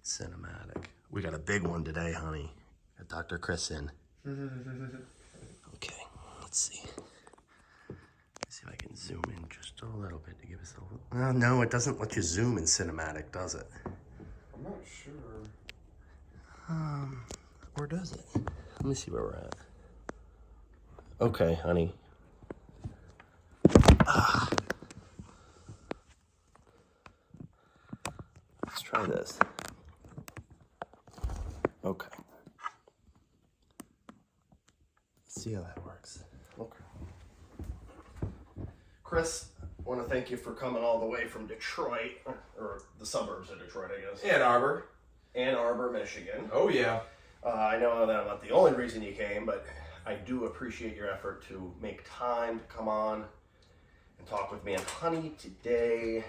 Cinematic. We got a big one today, honey. Got Dr. Chris in. Okay, let's see. Let's see if I can zoom in just a little bit to give us a little... no, it doesn't let you zoom in cinematic, does it? I'm not sure. Or does it? Let me see where we're at. Okay, honey. Let's try this. Okay. Let's see how that works. Okay. Chris, I want to thank you for coming all the way from Detroit, or the suburbs of Detroit, I guess. Ann Arbor. Ann Arbor, Michigan. Oh, yeah. I know that I'm not the only reason you came, but I do appreciate your effort to make time to come on and talk with me. And honey, today,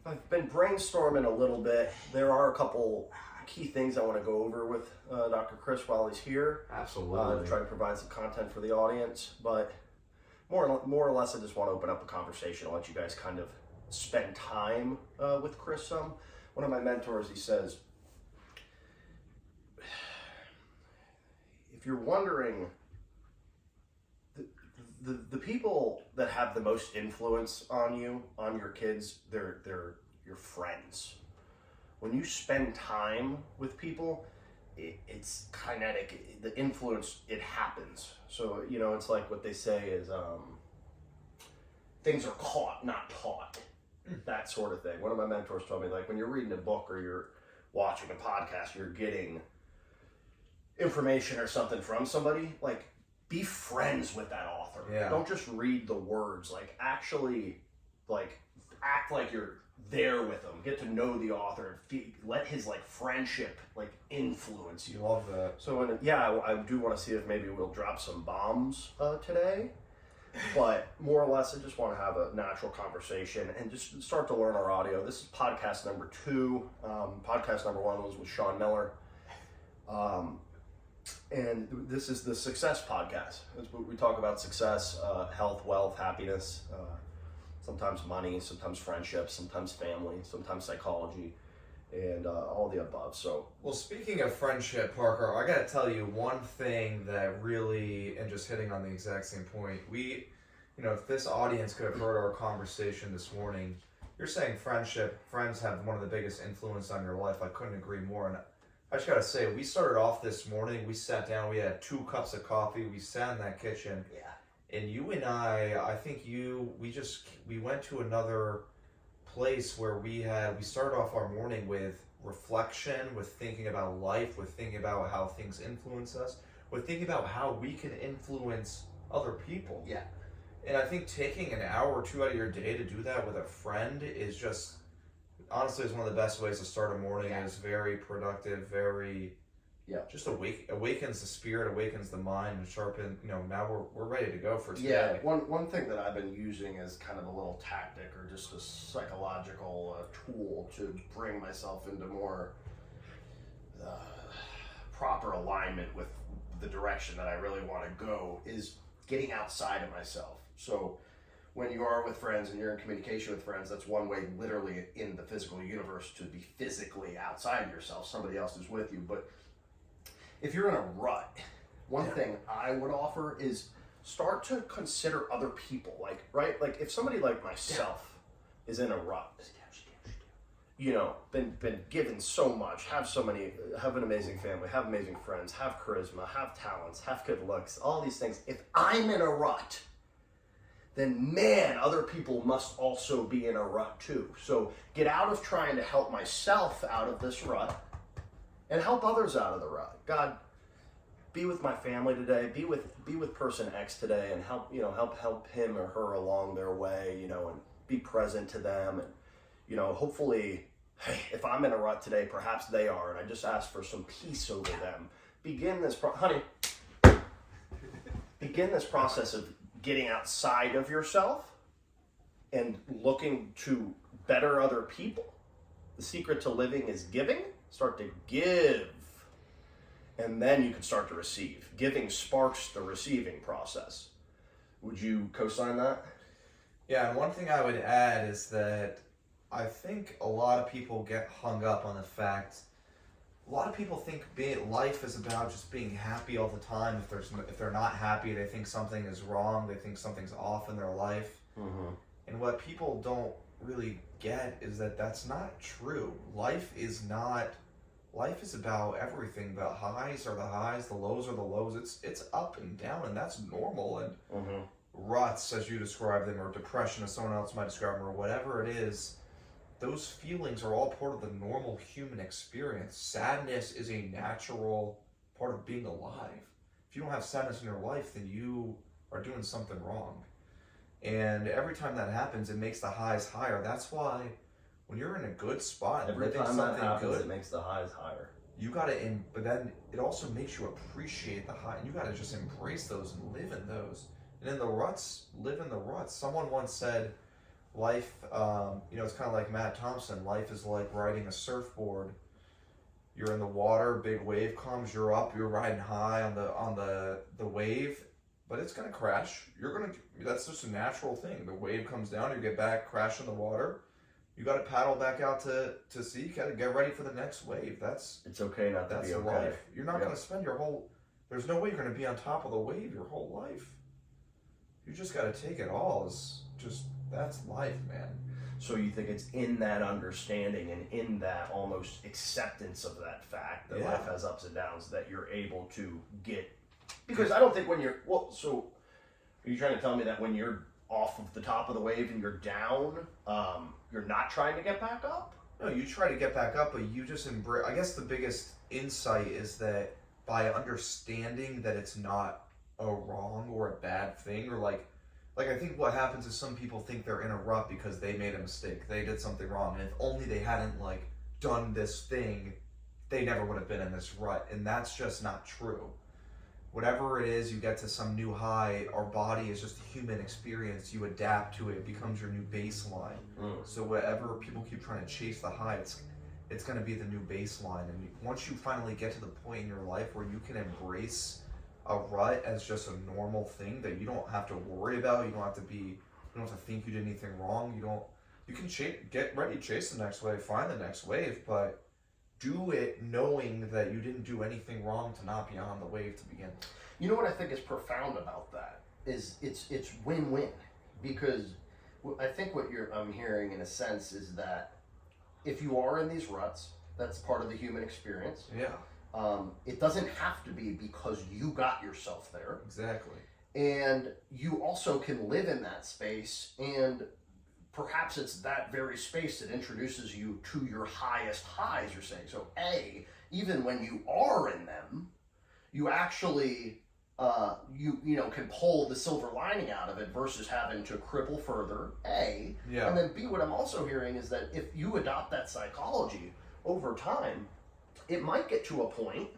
I've been brainstorming a little bit. There are a couple key things I want to go over with Dr. Chris while he's here. Absolutely. To try to provide some content for the audience. But more or less, I just want to open up a conversation. I'll let you guys kind of spend time with Chris some. One of my mentors, he says, if you're wondering, the people that have the most influence on you, on your kids, they're your friends. When you spend time with people, it's kinetic. The influence, it happens. So, you know, it's like what they say is things are caught, not taught. That sort of thing. One of my mentors told me, like, when you're reading a book or you're watching a podcast, you're getting information or something from somebody, like, be friends with that author. Yeah. Don't just read the words. Like, actually, like, act like you're there with them. Get to know the author. Let his, like, friendship, like, influence you. Love that. So, I do want to see if maybe we'll drop some bombs today. But more or less, I just want to have a natural conversation and just start to learn our audio. This is podcast number 2. Podcast number 1 was with Sean Miller. And this is the Success Podcast. We talk about success, health, wealth, happiness, sometimes money, sometimes friendships, sometimes family, sometimes psychology, and all the above. So, well, speaking of friendship, Parker, I got to tell you one thing that really, and just hitting on the exact same point, if this audience could have heard our conversation this morning, you're saying friends have one of the biggest influence on your life. I couldn't agree more. And I just got to say, we started off this morning, we sat down, we had 2 cups of coffee, we sat in that kitchen. Yeah. And you and I think we went to another place where we started off our morning with reflection, with thinking about life, with thinking about how things influence us, with thinking about how we can influence other people. Yeah. And I think taking an hour or 2 out of your day to do that with a friend is just, honestly, is one of the best ways to start a morning. Yeah. It's very productive, very, just awakens the spirit, awakens the mind, and sharpen, now we're ready to go for today. Yeah, one thing that I've been using as kind of a little tactic or just a psychological tool to bring myself into more proper alignment with the direction that I really want to go is getting outside of myself. So when you are with friends and you're in communication with friends, that's one way literally in the physical universe to be physically outside of yourself. Somebody else is with you. But if you're in a rut, one thing I would offer is start to consider other people. Like if somebody like myself is in a rut, been given so much, have an amazing family, have amazing friends, have charisma, have talents, have good looks, all these things. If I'm in a rut, then man, other people must also be in a rut too. So get out of trying to help myself out of this rut and help others out of the rut. God, be with my family today, be with person X today, and help him or her along their way, and be present to them. And, hopefully, hey, if I'm in a rut today, perhaps they are, and I just ask for some peace over them. Begin this process of getting outside of yourself and looking to better other people. The secret to living is giving. Start to give, and then you can start to receive. Giving sparks the receiving process. Would you co-sign that? Yeah, and one thing I would add is that I think a lot of people get hung up on the fact. A lot of people think life is about just being happy all the time. If they're not happy, they think something is wrong. They think something's off in their life. Mm-hmm. And what people don't really get is that that's not true. Life is about everything. The highs are the highs, the lows are the lows. It's up and down, and that's normal. And Mm-hmm. ruts, as you describe them, or depression, as someone else might describe them, or whatever it is, those feelings are all part of the normal human experience. Sadness is a natural part of being alive. If you don't have sadness in your life, then you are doing something wrong. And every time that happens, it makes the highs higher. That's why when you're in a good spot, Every living time that something happens, good, it makes the highs higher. you gotta, but then it also makes you appreciate the high, and you gotta just embrace those and live in those. And in the ruts, live in the ruts. Someone once said, life, it's kind of like Matt Thompson. Life is like riding a surfboard. You're in the water, big wave comes, you're up, you're riding high on the wave, but it's gonna crash. That's just a natural thing. The wave comes down, you get back, crash in the water. You got to paddle back out to sea. You got to get ready for the next wave. It's okay not to be okay. Life. You're not going to spend your whole. There's no way you're going to be on top of the wave your whole life. You just got to take it all. That's life, man. So you think it's in that understanding and in that almost acceptance of that fact that life has ups and downs that you're able to get. Because I don't think so are you trying to tell me that when you're off of the top of the wave and you're down, you're not trying to get back up? No, you try to get back up, but you just embrace. I guess the biggest insight is that by understanding that it's not a wrong or a bad thing, or like I think what happens is some people think they're in a rut because they made a mistake, they did something wrong, and if only they hadn't done this thing, they never would have been in this rut, and that's just not true. Whatever it is, you get to some new high, our body is just a human experience. You adapt to it. It becomes your new baseline. So whatever people keep trying to chase the high, it's going to be the new baseline. And once you finally get to the point in your life where you can embrace a rut as just a normal thing that you don't have to worry about, you don't have to think you did anything wrong. You can get ready, chase the next wave, find the next wave, but do it knowing that you didn't do anything wrong to not be on the wave to begin with. You know what I think is profound about that is it's win-win, because I think what I'm hearing in a sense is that if you are in these ruts, that's part of the human experience. Yeah. It doesn't have to be because you got yourself there. Exactly. And you also can live in that space, and perhaps it's that very space that introduces you to your highest highs, you're saying. So even when you are in them, you actually can pull the silver lining out of it versus having to cripple further, Yeah. And then B, what I'm also hearing is that if you adopt that psychology over time, it might get to a point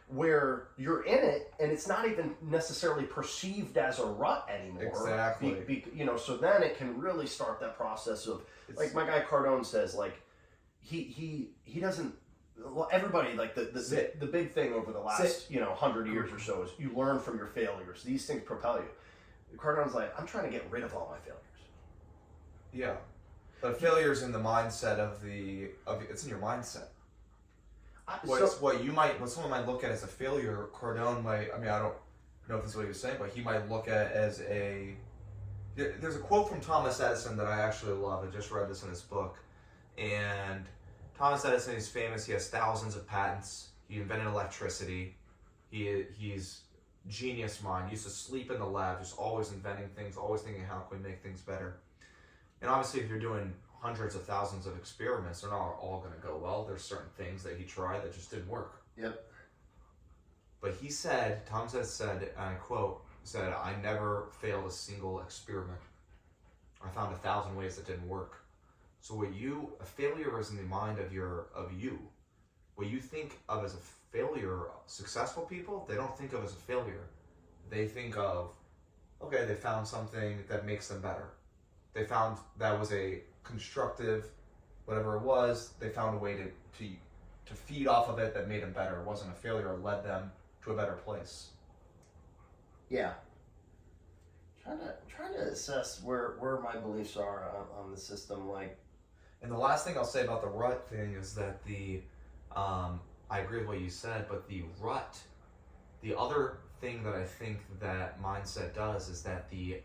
where you're in it and it's not even necessarily perceived as a rut anymore. Exactly. So then it can really start that process of, like my guy Cardone says, he doesn't. Well, everybody, the big thing over the last 100 years or so is you learn from your failures. These things propel you. Cardone's like, I'm trying to get rid of all my failures. Yeah, but failure's in the mindset of it's in your mindset. What someone might look at as a failure, Cardone might. I mean, I don't know if this is what he was saying, but he might look at it as a. There's a quote from Thomas Edison that I actually love. I just read this in his book, and Thomas Edison is famous. He has thousands of patents. He invented electricity. He's genius mind. He used to sleep in the lab, just always inventing things, always thinking how can we make things better. And obviously, if you're doing hundreds of thousands of experiments, they're not all going to go well. There's certain things that he tried that just didn't work. Yep. But he said, Thomas Edison said, and I quote, said, "I never failed a single experiment. I found 1,000 ways that didn't work." So a failure is in the mind of you. What you think of as a failure, successful people, they don't think of as a failure. They think of, okay, they found something that makes them better. They found that was a constructive, whatever it was, they found a way to feed off of it that made them better. It wasn't a failure, it led them to a better place. Yeah. Trying to assess where my beliefs are on the system, And the last thing I'll say about the rut thing is that I agree with what you said, but the rut, the other thing that I think that mindset does is that the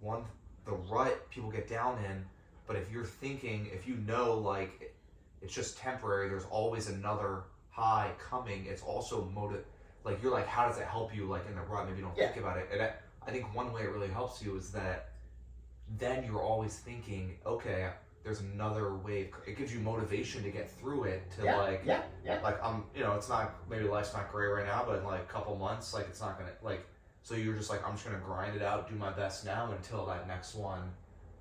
rut people get down in, but if you're thinking, if you know, like, it's just temporary, there's always another high coming, it's also like, you're like, how does it help you, like, in the rut? Maybe you don't think about it. And I think one way it really helps you is that then you're always thinking, okay, there's another wave. It gives you motivation to get through it, to like, it's not, maybe life's not great right now, but in like a couple months, like, it's not gonna, like, so you're just like, I'm just gonna grind it out, do my best now until that next one,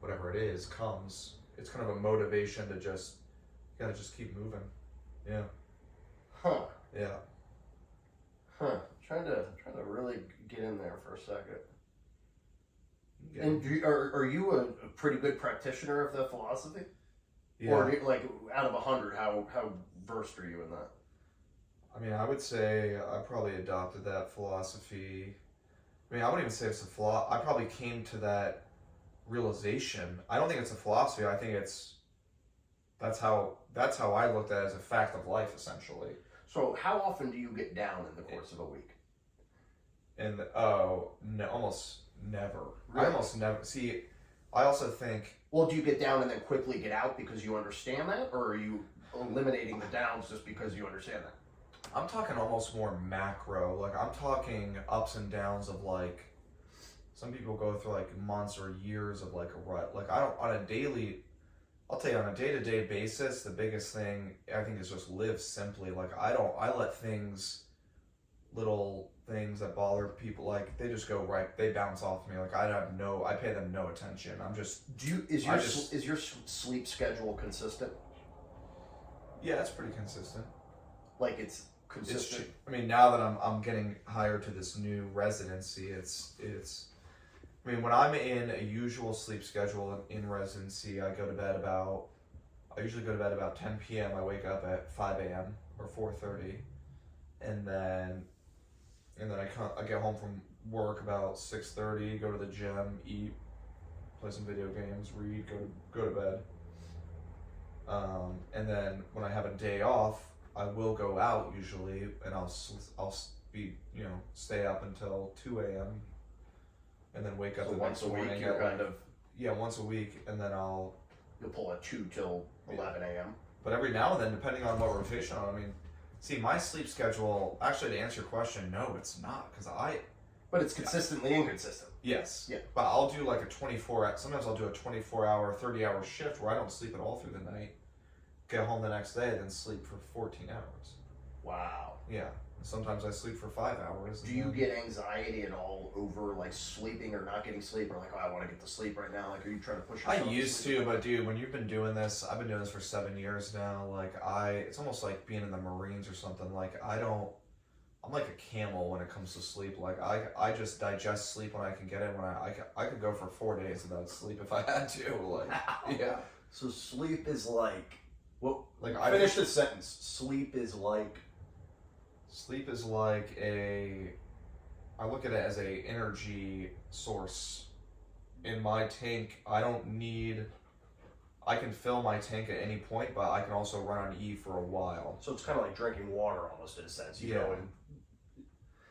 whatever it is, comes. It's kind of a motivation to just, you gotta just keep moving. Yeah. Huh. Yeah. Huh. Trying to really get in there for a second. Yeah. And are you a pretty good practitioner of the philosophy? Yeah. Or like, out of 100, how versed are you in that? I mean, I would say I probably adopted that philosophy. I mean, I wouldn't even say it's a philosophy. I probably came to that realization. I don't think it's a philosophy. I think that's how I looked at it, as a fact of life, essentially. So how often do you get down in the course of a week? And almost never. Really? I almost never. See, I also think. Well, do you get down and then quickly get out because you understand that, or are you eliminating the downs just because you understand that? I'm talking almost more macro. Like, I'm talking ups and downs of, like, some people go through like months or years of like a rut. Like, I'll tell you, on a day-to-day basis, the biggest thing I think is just live simply. Like, I let little things that bother people, like, they just go right, they bounce off me. Like, I pay them no attention. I'm just. Is your sleep schedule consistent? Yeah, it's pretty consistent. Like, it's consistent. I mean, now that I'm getting hired to this new residency, it's. I mean, when I'm in a usual sleep schedule in residency, I usually go to bed about 10 p.m. I wake up at 5 a.m. or 4:30, and then I get home from work about 6:30, go to the gym, eat, play some video games, read, go to bed. And then when I have a day off, I will go out usually, and I'll be, stay up until 2 a.m. and then wake up the next morning. Once a week, you're kind of. Yeah, once a week, and then You'll pull at 2 till 11 a.m. But every now and then, depending on what rotation I'm on, I mean, see, my sleep schedule, actually, to answer your question, no, it's not, because But it's consistently inconsistent. Yes. Yeah. But I'll do like sometimes I'll do a 24-hour, 30-hour shift where I don't sleep at all through the night, get home the next day, then sleep for 14 hours. Wow. Yeah. Sometimes I sleep for 5 hours. Do you get anxiety at all over, like, sleeping or not getting sleep, or like, oh, I want to get to sleep right now? Like, are you trying to push yourself? I used to, but dude, when you've been doing this, I've been doing this for 7 years now. Like, it's almost like being in the Marines or something. Like, I'm like a camel when it comes to sleep. Like, I just digest sleep when I can get it. When I could go for 4 days without sleep if I had to. Like, yeah. So sleep is like, well, like, finish this sentence. Sleep is like I look at it as a energy source. In my tank, I can fill my tank at any point, but I can also run on E for a while. So it's kind of like drinking water almost, in a sense. You go and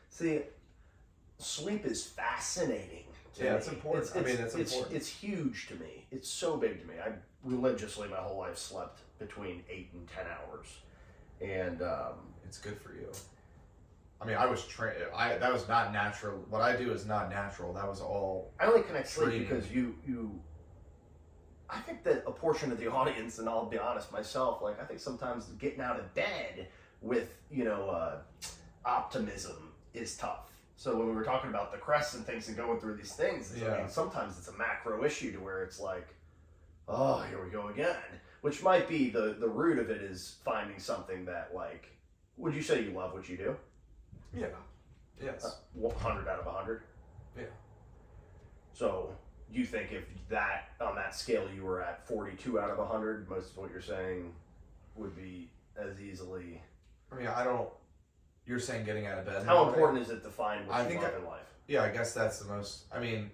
see, sleep is fascinating to me. It's important. It's important. It's huge to me. It's so big to me. I religiously my whole life slept between 8 and 10 hours. And it's good for you. I mean, I was trained. That was not natural. What I do is not natural. That was all. I only connect sleep because you. I think that a portion of the audience, and I'll be honest myself, like, I think sometimes getting out of bed with optimism is tough. So when we were talking about the crests and things and going through these things, I mean, sometimes it's a macro issue to where it's like, oh, here we go again. Which might be the root of it is finding something that, like, would you say you love what you do? Yeah. Yes. 100 out of 100? Yeah. So, do you think if on that scale you were at 42 out of 100, most of what you're saying would be as easily... I mean, you're saying getting out of bed? How important is it to find what you love in life? Yeah, I guess that's the most... I mean...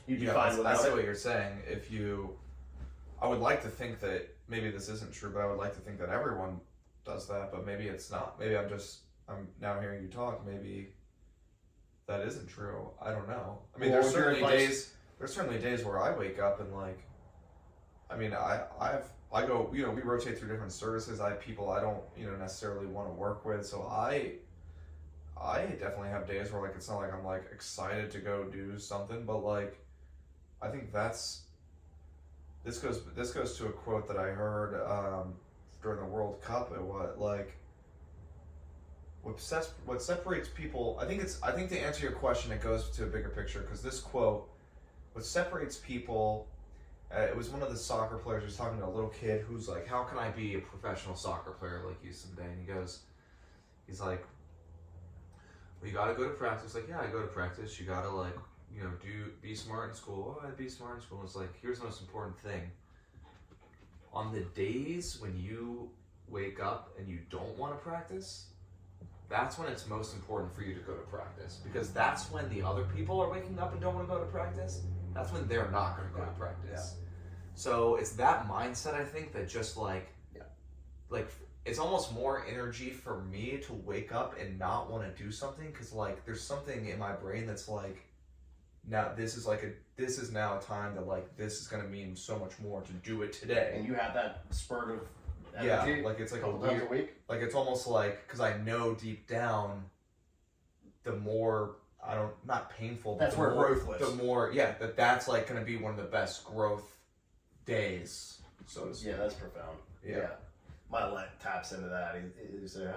You'd be fine without I see what you're saying. If you... I would like to think that maybe this isn't true, but I would like to think that everyone does that, but maybe it's not. Maybe I'm now hearing you talk, maybe that isn't true. I don't know. I mean, Well, there's certainly days where I wake up and like, I mean, I go, you know, we rotate through different services. I have people I don't, you know, necessarily want to work with. So I definitely have days where like, it's not like I'm like excited to go do something, but like, I think this goes to a quote that I heard during the World Cup. It was like, what separates people. I think to answer your question, it goes to a bigger picture, because this quote, what separates people. It was one of the soccer players who was talking to a little kid who's like, "How can I be a professional soccer player like you someday?" And he's like, "Well, you got to go to practice." Like, yeah, I go to practice. You got to like, you know, be smart in school. Oh, I'd be smart in school. It's like, here's the most important thing. On the days when you wake up and you don't want to practice, that's when it's most important for you to go to practice, because that's when the other people are waking up and don't want to go to practice. That's when they're not going to go to practice. Yeah. So it's that mindset, I think, that just like it's almost more energy for me to wake up and not want to do something, because like there's something in my brain that's like, now this is now a time that like this is going to mean so much more to do it today. And you have that spurt of energy. Yeah, like it's like a couple times a week. Like it's almost like, because I know deep down, the more not painful. That's where growth lives. The more, yeah, that's like going to be one of the best growth days. So to speak. Yeah, that's profound. Yeah. My let taps into that. Is there?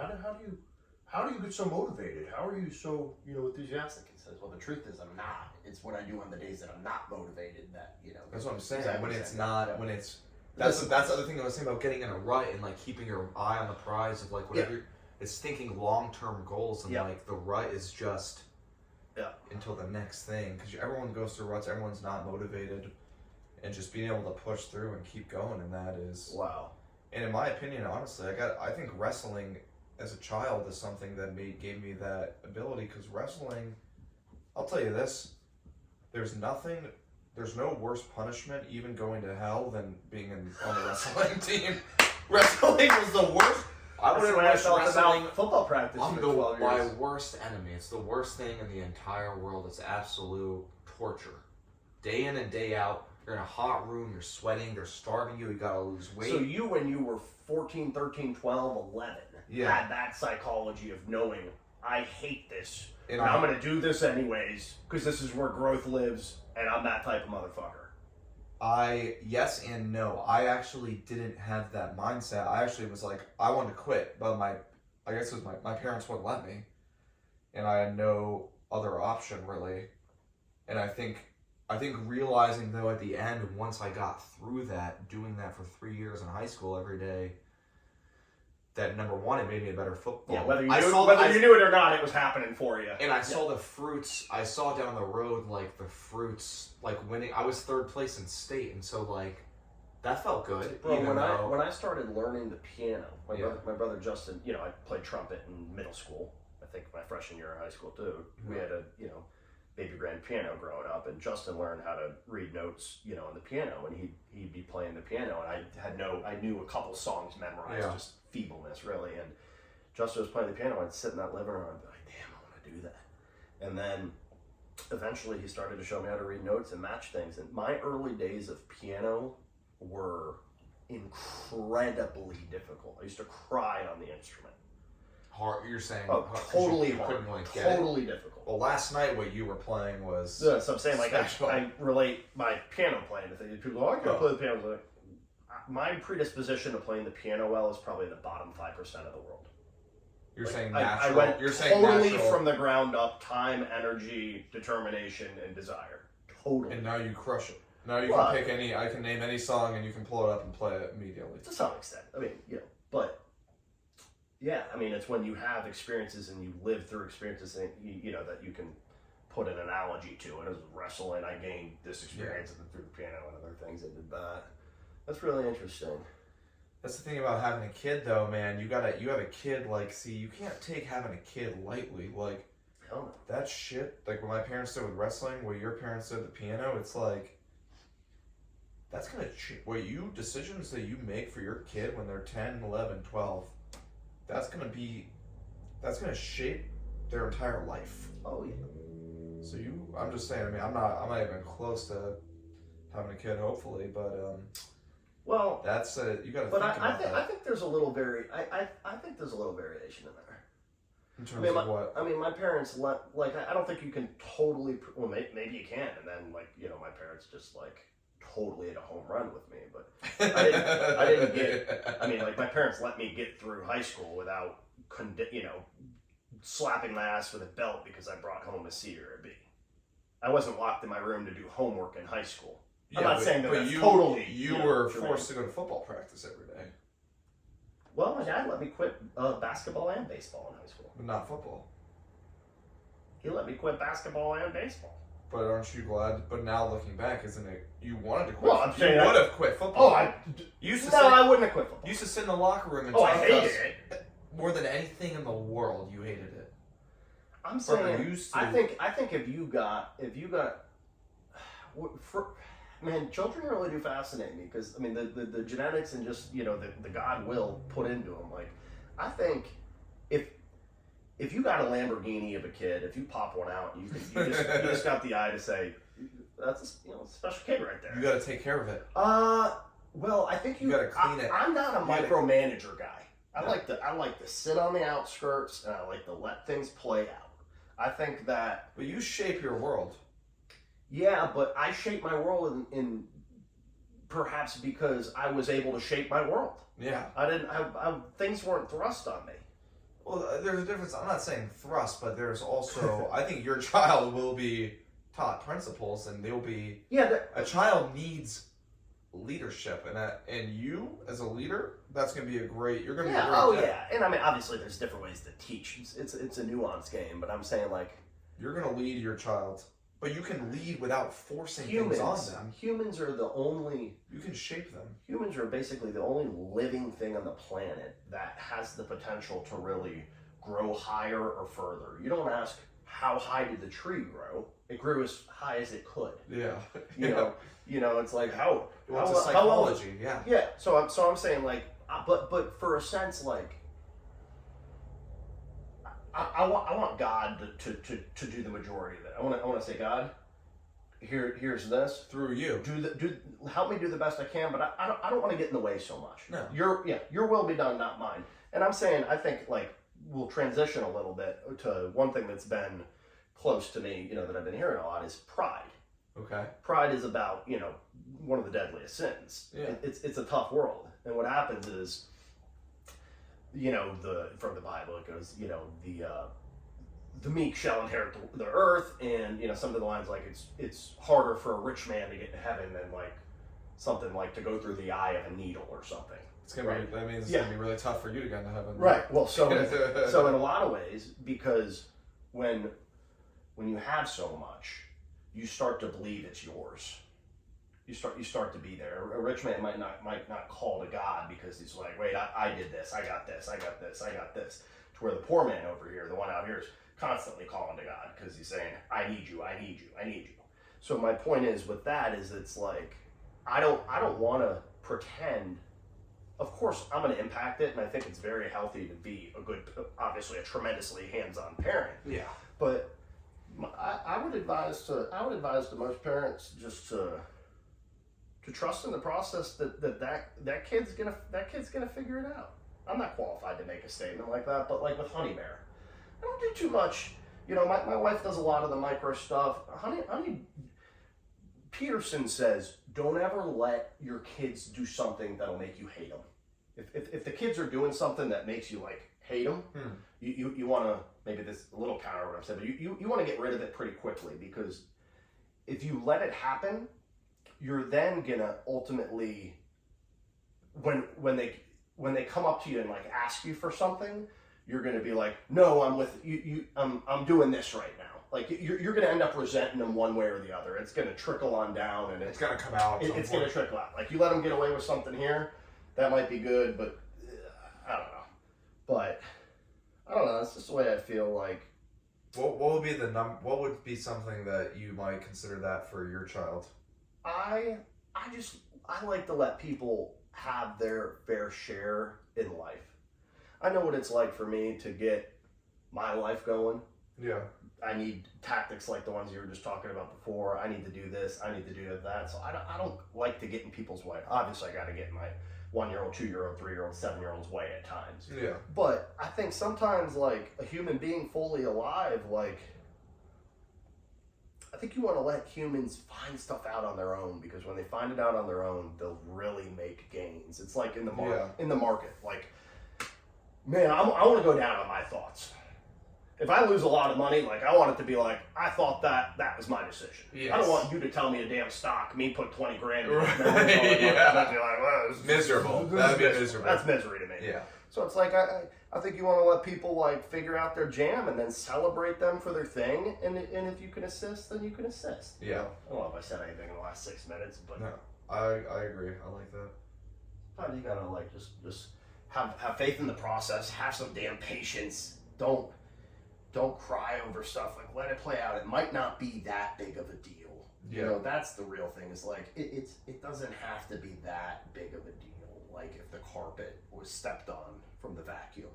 How do you get so motivated? How are you so enthusiastic? He says, well, the truth is I'm not. It's what I do on the days that I'm not motivated that That's what I'm saying. Exactly when it's not, yeah. when it's that's the other thing I was saying about getting in a rut and like keeping your eye on the prize of like whatever. Yeah. It's thinking long-term goals, and yeah. like the rut is just. Yeah. Until the next thing, because everyone goes through ruts, everyone's not motivated, and just being able to push through and keep going, and that is wow. And in my opinion, honestly, I think wrestling as a child is something that gave me that ability, because wrestling, I'll tell you this, there's no worse punishment, even going to hell, than being on the wrestling team. Wrestling was the worst. I wouldn't wish wrestling football practice. My worst enemy. It's the worst thing in the entire world. It's absolute torture. Day in and day out, you're in a hot room, you're sweating, they're starving you, you gotta lose weight. So you, when you were 14, 13, 12, 11, had that psychology of knowing, I hate this, and I'm gonna do this anyways, because this is where growth lives, and I'm that type of motherfucker. Yes and no. I actually didn't have that mindset. I actually was like, I wanted to quit, but I guess it was my parents wouldn't let me, and I had no other option really. And I think realizing though at the end, once I got through that, doing that for 3 years in high school every day, that number one, it made me a better football. Yeah, whether you knew it or not, it was happening for you. And I saw the fruits. I saw down the road, like the fruits, like winning. I was third place in state, and so like that felt good. Bro, when I started learning the piano, my brother Justin, I played trumpet in middle school. I think my freshman year of high school too. We had a baby grand piano growing up, and Justin learned how to read notes, on the piano, and he'd be playing the piano, and I knew a couple songs memorized, just feebleness really, and Justin was playing the piano, I'd sit in that living room, and I'd be like, damn, I want to do that. And then eventually he started to show me how to read notes and match things, and my early days of piano were incredibly difficult. I used to cry on the instrument. Hard, you're saying? Totally hard. Totally difficult. Well, last night what you were playing was. Yeah, so I'm saying I relate my piano playing to things. People go, I can play the piano. Like, my predisposition to playing the piano well is probably the bottom 5% of the world. You're saying natural. I went you're saying totally natural. From the ground up, time, energy, determination, and desire. Totally. And now you crush it. Now you can pick any. I can name any song, and you can pull it up and play it immediately. To some extent, I mean, but. Yeah, I mean, it's when you have experiences and you live through experiences that you can put an analogy to. And as wrestling, I gained this experience through the piano and other things. I did that. That's really interesting. That's the thing about having a kid, though, man. You have a kid. Like, see, you can't take having a kid lightly. Like, hell no. That shit. Like what my parents did with wrestling, what your parents did with the piano. It's like that's going to decisions that you make for your kid when they're 10, 11, 12, that's going to shape their entire life. Oh yeah. So I'm just saying, I mean, I'm not even close to having a kid, hopefully, but well, that's you got to think but about that. I think there's a little I think there's a little variation in there. In terms of what? I mean, my parents I don't think you can totally. Well, maybe you can, and then my parents just totally hit a home run with me. But I didn't get. I mean, my parents let me get through high school without slapping my ass with a belt because I brought home a C or a B. I wasn't locked in my room to do homework in high school. I'm not saying that that's totally. You were forced to go to football practice every day. Well, my dad let me quit basketball and baseball in high school. But not football. He let me quit basketball and baseball. But aren't you glad? But now looking back, isn't it? You wanted to quit. Well, I'm saying you would have quit football. I wouldn't have quit football. You used to sit in the locker room and I talk hated us it. More than anything in the world. You hated it. I'm saying. I think if you got, man, children really do fascinate me because I mean the genetics and just the God will put into them. I think if you got a Lamborghini of a kid, if you pop one out, you just got the eye to say that's a special kid right there. You got to take care of it. Well, I think you got to clean it. I'm not a micromanager guy. I like to sit on the outskirts and I like to let things play out. I think that. But you shape your world. Yeah, but I shape my world in perhaps because I was able to shape my world. Yeah. Things weren't thrust on me. Well, there's a difference. I'm not saying thrust, but there's also, I think your child will be taught principles and they'll be, a child needs leadership and you as a leader, that's going to be you're going to be a great dad. And I mean, obviously there's different ways to teach. It's a nuanced game, but I'm saying you're going to lead your child. But you can lead without forcing things on them. Humans are the only... You can shape them. Humans are basically the only living thing on the planet that has the potential to really grow higher or further. You don't ask, how high did the tree grow? It grew as high as it could. Yeah. It's like, how... Well, it's psychology, yeah. Yeah, so I'm saying, but for a sense, I want God to do the majority of it. I want to say, God, here's this through you. Help me do the best I can, but I don't want to get in the way so much. No. Your will be done, not mine. And I'm saying I think we'll transition a little bit to one thing that's been close to me, that I've been hearing a lot is pride. Okay. Pride is about one of the deadliest sins. Yeah. It's a tough world, and what happens is. From the Bible, it goes, the meek shall inherit the earth, and some of the lines it's harder for a rich man to get to heaven than something to go through the eye of a needle or something. It's gonna be. That means it's gonna be really tough for you to get into heaven. Right. Well, so in a lot of ways, because when you have so much, you start to believe it's yours. You start to be there. A rich man might not call to God because he's like, wait, I did this, I got this. To where the poor man over here, the one out here, is constantly calling to God because he's saying, I need you. So my point is with that is it's I don't want to pretend. Of course, I'm going to impact it, and I think it's very healthy to be obviously a tremendously hands-on parent. Yeah. But I would advise to most parents just to trust in the process that kid's gonna figure it out. I'm not qualified to make a statement like that, but with Honey Bear, I don't do too much. My wife does a lot of the micro stuff. Honey Peterson says, don't ever let your kids do something that'll make you hate them. If the kids are doing something that makes you hate them, you want to, maybe this is a little counter what I'm saying, but you want to get rid of it pretty quickly, because if you let it happen, you're then gonna ultimately, when they come up to you and ask you for something, you're gonna be like, no, I'm with you. I'm doing this right now. You're gonna end up resenting them one way or the other. It's gonna trickle on down, and it's gonna come out. It's gonna trickle out. You let them get away with something here, that might be good, but I don't know. But I don't know. That's just the way I feel. What would be what would be something that you might consider that for your child? I just I like to let people have their fair share in life. I know what it's like for me to get my life going. Yeah. I need tactics like the ones you were just talking about before. I need to do this. I need to do that. So I don't like to get in people's way. Obviously, I got to get in my 1-year-old, 2-year-old, 3-year-old, 7-year-old's way at times. Yeah. But I think sometimes, like, a human being fully alive, like, I think you want to let humans find stuff out on their own, because when they find it out on their own, they'll really make gains. It's like in the market. Like, man, I want to go down on my thoughts. If I lose a lot of money, like, I want it to be like, I thought that was my decision. Yes. I don't want you to tell me a damn stock, me put 20 grand in it. Right. Yeah. I'd be like, well, this is Miserable. That'd be miserable. That's misery to me. Yeah. So it's like, I think you want to let people, like, figure out their jam and then celebrate them for their thing. And if you can assist, then you can assist. Yeah. You know? I don't know if I said anything in the last 6 minutes, but No, I agree. I like that. sometimes you gotta, like, just have faith in the process. Have some damn patience. Don't cry over stuff. Like, let it play out. It might not be that big of a deal. Yeah. You know, that's the real thing. Is like it doesn't have to be that big of a deal. Like if the carpet was stepped on from the vacuum,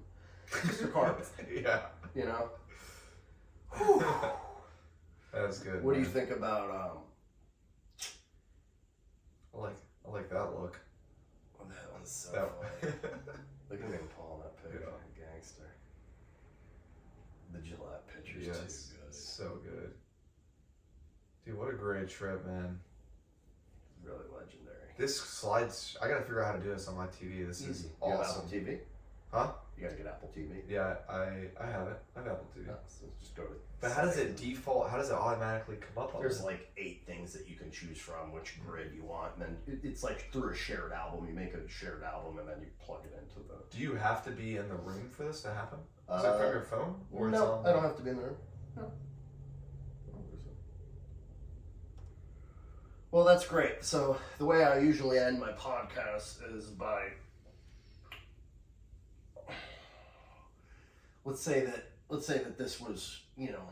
it's the carpet. Yeah. You know. That's good. What do you think about I like that look. Oh, that one's so That funny. Look at him pulling that picture. Yeah. Gangster. The Gillette pictures Yes. too good. So good. Dude, what a great trip, man. Really legendary. This slides. I gotta figure out how to do this on my TV. This is Easy. You have awesome. Apple TV? Huh? You gotta get Apple TV. Yeah, I have it. I have Apple TV. No, so just go to. But how does it default? How does it automatically come up on There's it? like 8 things that you can choose from, which grid you want, and then it's like through a shared album. You make a shared album, and then you plug it into the. Do you have to be in the room for this to happen? Is it from your phone? Or it's No, on... I don't have to be in the room. No. Well, that's great. So the way I usually end my podcast is by let's say that this was, you know,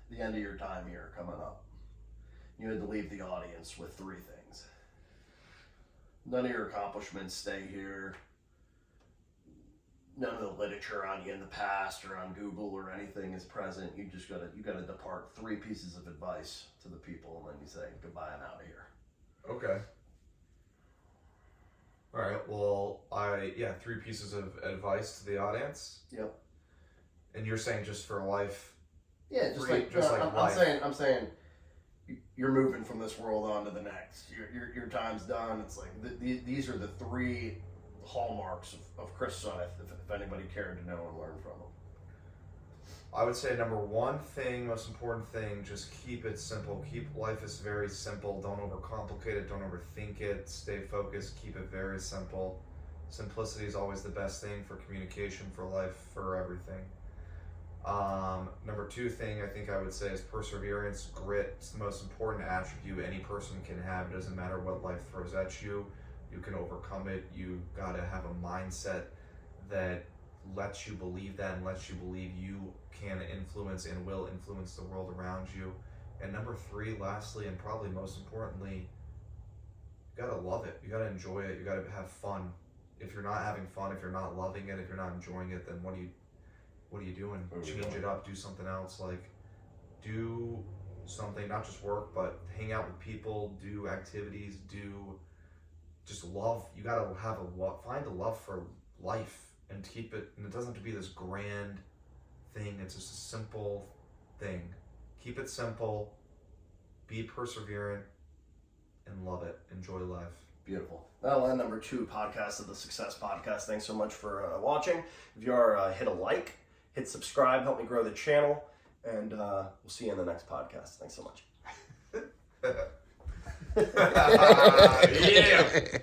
the end of your time here coming up. You had to leave the audience with 3 things. None of your accomplishments stay here. None of the literature on you in the past or on Google or anything is present. You gotta depart 3 pieces of advice to the people, and then you say goodbye. I'm out of here. Okay. All right. Well, 3 pieces of advice to the audience. Yep. And you're saying just for life. Yeah, just Free- like just like life. I'm saying, you're moving from this world on to the next. Your time's done. It's like these are the 3 hallmarks of Chris Sudduth, if anybody cared to know and learn from him. I would say number 1 thing, most important thing, just keep it simple. Keep life is very simple. Don't overcomplicate it. Don't overthink it. Stay focused. Keep it very simple. Simplicity is always the best thing for communication, for life, for everything. Number 2 thing I think I would say is perseverance, grit. It's the most important attribute any person can have. It doesn't matter what life throws at you. You can overcome it. You gotta have a mindset that lets you believe that and lets you believe you can influence and will influence the world around you. And number 3, lastly, and probably most importantly, you gotta love it. You gotta enjoy it. You gotta have fun. If you're not having fun, if you're not loving it, if you're not enjoying it, then what are you doing? Change it up, do something else. Like, do something, not just work, but hang out with people, do activities, do just love. You gotta find a love for life and keep it, and it doesn't have to be this grand thing. It's just a simple thing. Keep it simple, be perseverant, and love it. Enjoy life. Beautiful. That'll end number 2 podcast of the Success Podcast. Thanks so much for watching. If you are, hit a like, hit subscribe, help me grow the channel, and we'll see you in the next podcast. Thanks so much. Yeah.